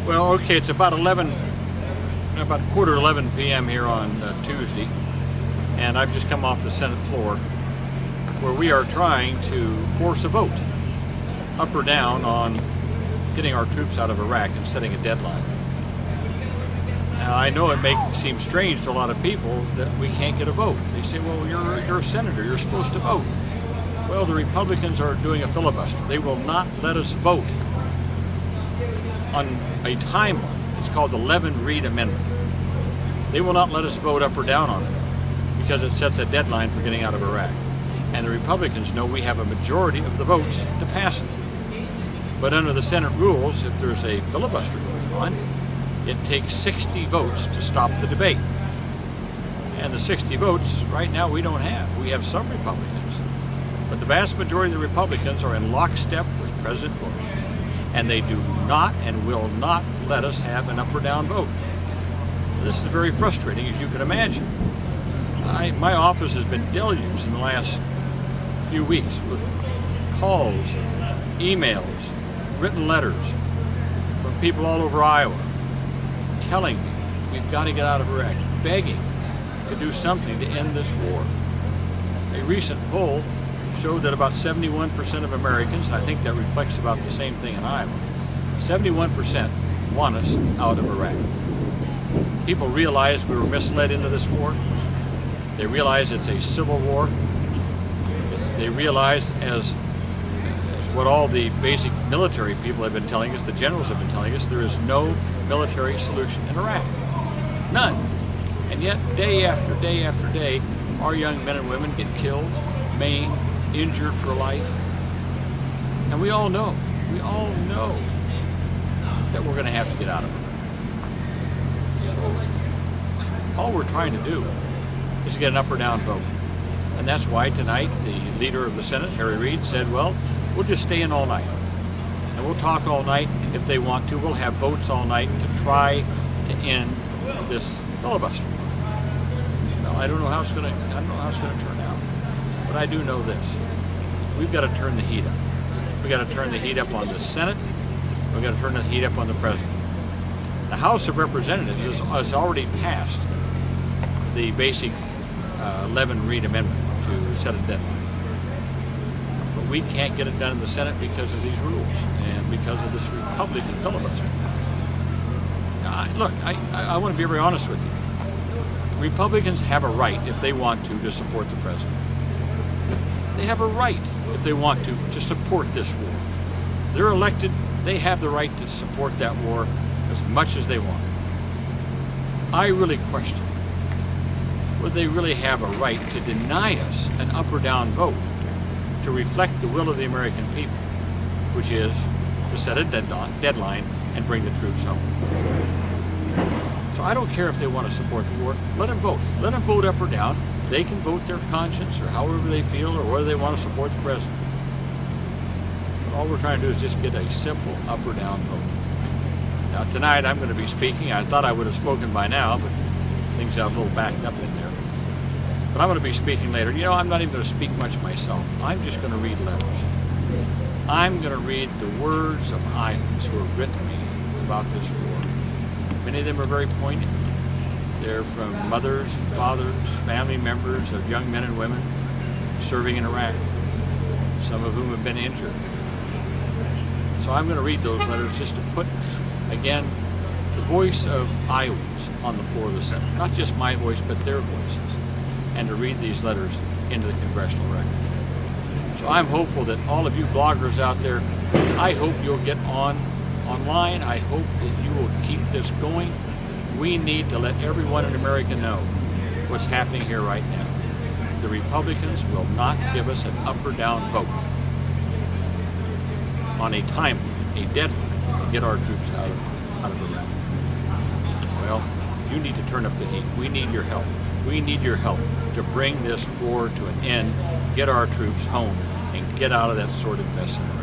Well, okay, it's about quarter 11 p.m. here on Tuesday, and I've just come off the Senate floor where we are trying to force a vote, up or down, on getting our troops out of Iraq and setting a deadline. Now, I know it may seem strange to a lot of people that we can't get a vote. They say, well, you're a senator, you're supposed to vote. Well, the Republicans are doing a filibuster. They will not let us vote on a timeline. It's called the Levin-Reed Amendment. They will not let us vote up or down on it because it sets a deadline for getting out of Iraq. And the Republicans know we have a majority of the votes to pass it. But under the Senate rules, if there's a filibuster going on, it takes 60 votes to stop the debate. And the 60 votes, right now, we don't have. We have some Republicans. But the vast majority of the Republicans are in lockstep with President Bush. And they do not and will not let us have an up or down vote. This is very frustrating, as you can imagine. My office has been deluged in the last few weeks with calls, emails, written letters from people all over Iowa telling me we've got to get out of Iraq, begging to do something to end this war. A recent poll showed that about 71% of Americans, and I think that reflects about the same thing in Iowa, 71% want us out of Iraq. People realize we were misled into this war. They realize it's a civil war. They realize, as what all the basic military people have been telling us, the generals have been telling us, there is no military solution in Iraq. None. And yet, day after day after day, our young men and women get killed, maimed, injured for life. And we all know that we're going to have to get out of it. So, all we're trying to do is get an up or down vote. And that's why tonight the leader of the Senate, Harry Reid, said, well, we'll just stay in all night. And we'll talk all night if they want to. We'll have votes all night to try to end this filibuster. Well, I don't know how it's going to turn out. But I do know this. We've got to turn the heat up. We've got to turn the heat up on the Senate. We've got to turn the heat up on the President. The House of Representatives has already passed the basic Levin-Reed Amendment to set a deadline. But we can't get it done in the Senate because of these rules and because of this Republican filibuster. Look, I want to be very honest with you. Republicans have a right, if they want to support the President. They have a right, if they want to support this war. They're elected, they have the right to support that war as much as they want. I really question whether they really have a right to deny us an up or down vote to reflect the will of the American people, which is to set a deadline and bring the troops home. So I don't care if they want to support the war. Let them vote. Let them vote up or down. They can vote their conscience or however they feel or whether they want to support the President. But all we're trying to do is just get a simple up or down vote. Now tonight I'm going to be speaking. I thought I would have spoken by now, but things got a little backed up in there. But I'm going to be speaking later. You know, I'm not even going to speak much myself. I'm just going to read letters. I'm going to read the words of Iowans who have written me about this war. Many of them are very poignant. They're from mothers and fathers, family members of young men and women serving in Iraq, some of whom have been injured. So I'm going to read those letters just to put, again, the voice of Iowans on the floor of the Senate. Not just my voice, but their voices. And to read these letters into the congressional record. So I'm hopeful that all of you bloggers out there, I hope you'll get online. I hope that you will keep this going. We need to let everyone in America know what's happening here right now. The Republicans will not give us an up or down vote on a timeline, a deadline to get our troops out of Iraq. Well, you need to turn up the heat. We need your help. We need your help to bring this war to an end, get our troops home, and get out of that sordid mess in Iraq.